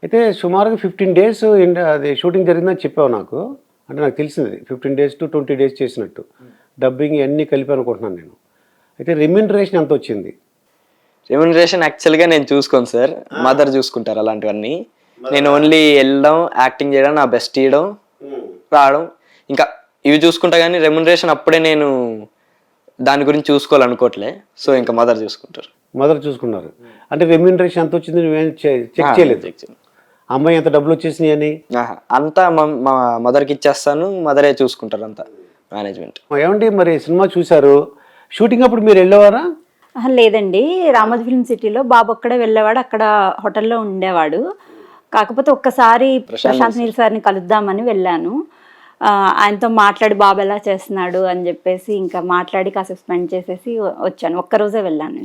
అయితే సుమారుగా 15 డేస్ అది షూటింగ్ జరిగిందని చెప్పావు నాకు. అంటే నాకు తెలిసింది 15 డేస్ టు 20 డేస్ చేసినట్టు. డబ్బింగ్ ఇవన్నీ కలిపి అనుకుంటున్నాను నేను. అయితే రెమ్యూనరేషన్ ఎంత వచ్చింది? రెమ్యునరేషన్ యాక్చువల్గా నేను చూసుకోను సార్, మదర్ చూసుకుంటారు అలాంటివన్నీ. నేను ఓన్లీ వెళ్ళడం, యాక్టింగ్ చేయడం, నా బెస్ట్ ఇవ్వడం, రావడం, ఇంకా ఇవి చూసుకుంటా. కానీ రెమ్యునరేషన్ అప్పుడే నేను దాని గురించి చూసుకోవాలనుకోవట్లే. సో ఇంకా మదర్ చూసుకుంటారు. మదర్ చూసుకున్నారు. అంటే రెమ్యూనరేషన్ ఎంత వచ్చింది నువ్వేం చెక్ చేయలేదు? అమ్మాయి ఎంత డబ్బులు వచ్చేసినాయి అని? అంతా మా మదర్కి ఇచ్చేస్తాను, మదరే చూసుకుంటారు అంతా మేనేజ్మెంట్. ఏమండి మరి సినిమా చూశారు, షూటింగ్ అప్పుడు మీరు వెళ్ళేవారా? లేదండి, రామోజీ ఫిల్మ్ సిటీలో బాబు ఒక్కడే వెళ్ళేవాడు, అక్కడ హోటల్లో ఉండేవాడు. కాకపోతే ఒక్కసారి ప్రశాంత్ నీల్ సార్ని కలుద్దామని వెళ్ళాను. ఆయనతో మాట్లాడి బాబు ఎలా చేస్తున్నాడు అని చెప్పేసి ఇంకా మాట్లాడి కాసేపు స్పెండ్ చేసేసి వచ్చాను. ఒక్కరోజే వెళ్ళాను.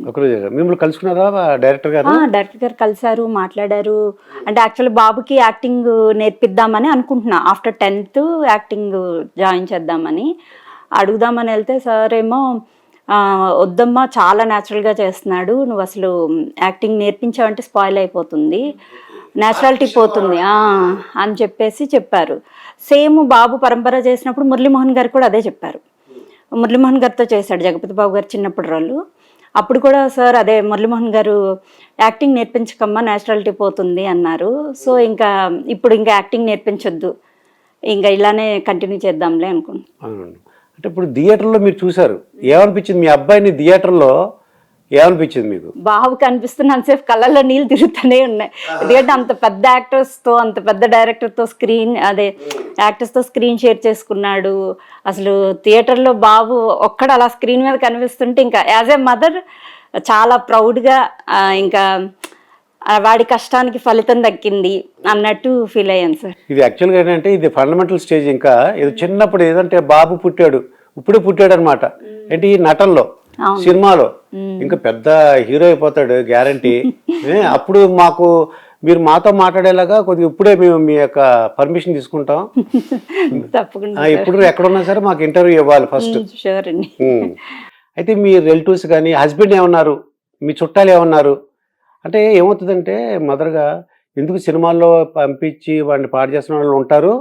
మిమ్మల్ని కలుసుకున్నారా డైరెక్టర్ గారు? డైరెక్టర్ గారు కలిసారు, మాట్లాడారు. అంటే యాక్చువల్లీ బాబుకి యాక్టింగ్ నేర్పిద్దామని అనుకుంటున్నా. ఆఫ్టర్ 10th యాక్టింగ్ జాయిన్ చేద్దామని అడుగుదామని వెళ్తే సార్ ఏమో వద్దమ్మా, చాలా న్యాచురల్గా చేస్తున్నాడు, నువ్వు అసలు యాక్టింగ్ నేర్పించావంటే స్పాయిల్ అయిపోతుంది, న్యాచురాలిటీ పోతుంది అని చెప్పేసి చెప్పారు. సేమ్ బాబు పరంపర చేసినప్పుడు మురళీమోహన్ గారు కూడా అదే చెప్పారు. మురళీమోహన్ గారితో చేశాడు జగపతి బాబు గారు చిన్నప్పుడు రోలు. అప్పుడు కూడా సార్ అదే మురళీమోహన్ గారు యాక్టింగ్ నేర్పించకమ్మా, న్యాచురాలిటీ పోతుంది అన్నారు. సో ఇంకా ఇప్పుడు ఇంకా యాక్టింగ్ నేర్పించొద్దు, ఇంకా ఇలానే కంటిన్యూ చేద్దాంలే అనుకున్నాను. అంటే ఇప్పుడు థియేటర్లో మీరు చూసారు, ఏమనిపించింది మీ అబ్బాయిని థియేటర్లో? ఏమనిపించింది మీకు? బాబుకి అనిపిస్తున్నంతసేపు కళ్ళల్లో నీళ్ళు తిరుగుతూనే ఉన్నాయి. ఎందుకంటే అంత పెద్ద యాక్టర్స్తో, అంత పెద్ద డైరెక్టర్తో యాక్టర్స్తో స్క్రీన్ షేర్ చేసుకున్నాడు. అసలు థియేటర్లో బాబు ఒక్కడ అలా స్క్రీన్ మీద కనిపిస్తుంటే ఇంకా యాజ్ ఏ మదర్ చాలా ప్రౌడ్గా, ఇంకా వాడి కష్టానికి ఫలితం దక్కింది అన్నట్టు ఫీల్ అయ్యాను సార్. ఇది యాక్చువల్గా ఏంటంటే ఇది ఫండమెంటల్ స్టేజ్. ఇంకా ఏదో చిన్నప్పుడు ఏదంటే బాబు పుట్టాడు, ఇప్పుడే పుట్టాడు అనమాట. ఏంటి నటనలో, సినిమాలో ఇంకా పెద్ద హీరో అయిపోతాడు గ్యారంటీ. అప్పుడు మీరు మాతో మాట్లాడేలాగా కొద్దిగా ఇప్పుడే మేము మీ యొక్క పర్మిషన్ తీసుకుంటాం. తప్పకుండా. ఇప్పుడు ఎక్కడున్నా సరే మాకు ఇంటర్వ్యూ ఇవ్వాలి ఫస్ట్. షూర్ అండి. అయితే మీ రిలేటివ్స్ కానీ హస్బెండ్ ఏమన్నారు, మీ చుట్టాలు ఏమన్నారు? అంటే ఏమవుతుందంటే మదర్గా ఎందుకు సినిమాల్లో పంపించి వాడిని పాడు చేసిన వాళ్ళు ఉంటారు,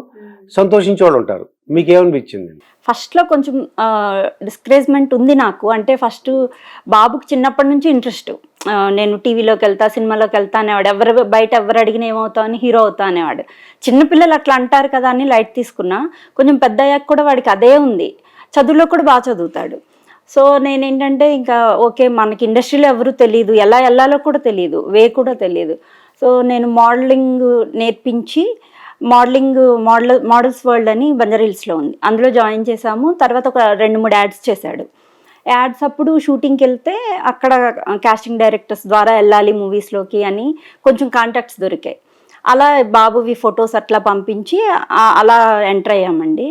సంతోషించే వాళ్ళు ఉంటారు. మీకేమనిపించింది? ఫస్ట్లో కొంచెం డిస్కరేజ్మెంట్ ఉంది నాకు. అంటే ఫస్ట్ బాబుకి చిన్నప్పటి నుంచి ఇంట్రెస్ట్, నేను టీవీలోకి వెళ్తా, సినిమాలోకి వెళ్తా అనేవాడు. బయట ఎవరు అడిగిన ఏమవుతావు అని, హీరో అవుతా అనేవాడు. చిన్నపిల్లలు అట్లా అంటారు కదా అని లైట్ తీసుకున్నా. కొంచెం పెద్ద అయ్యాక కూడా వాడికి అదే ఉంది. చదువులో కూడా బాగా చదువుతాడు. సో నేనేంటంటే ఇంకా ఓకే, మనకి ఇండస్ట్రీలో ఎవరు తెలియదు, ఎలా వెళ్ళాలో కూడా తెలియదు, వే కూడా తెలియదు. సో నేను మోడలింగ్ నేర్పించి మోడల్స్ వరల్డ్ అని బంజారాహిల్స్లో ఉంది, అందులో జాయిన్ చేశాము. తర్వాత ఒక 2-3 యాడ్స్ చేశాడు. యాడ్స్ అప్పుడు షూటింగ్కి వెళ్తే అక్కడ కాస్టింగ్ డైరెక్టర్స్ ద్వారా వెళ్ళాలి మూవీస్లోకి అని కొంచెం కాంటాక్ట్స్ దొరికాయి. అలా బాబువి ఫొటోస్ అట్లా పంపించి అలా ఎంటర్ అయ్యామండి.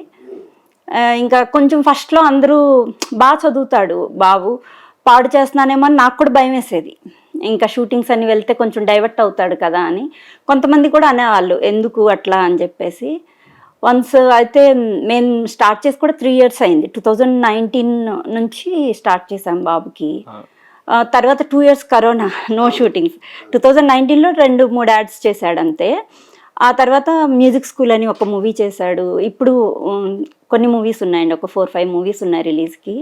ఇంకా కొంచెం ఫస్ట్లో అందరూ బాగా చదువుతాడు బాబు, పాడు చేస్తున్నానేమో అని నాకు కూడా భయం వేసేది. ఇంకా షూటింగ్స్ అని వెళ్తే కొంచెం డైవర్ట్ అవుతాడు కదా అని కొంతమంది కూడా అనేవాళ్ళు, ఎందుకు అట్లా అని చెప్పేసి. వన్స్ అయితే మేము స్టార్ట్ చేసి కూడా 3 years అయింది. 2019 నుంచి స్టార్ట్ చేసాం బాబుకి. తర్వాత 2 years కరోనా, నో షూటింగ్స్. 2019లో 2-3 యాడ్స్ చేశాడు అంతే. ఆ తర్వాత మ్యూజిక్ స్కూల్ అని ఒక మూవీ చేశాడు. ఇప్పుడు కొన్ని మూవీస్ ఉన్నాయండి, ఒక 4-5 మూవీస్ ఉన్నాయి రిలీజ్కి.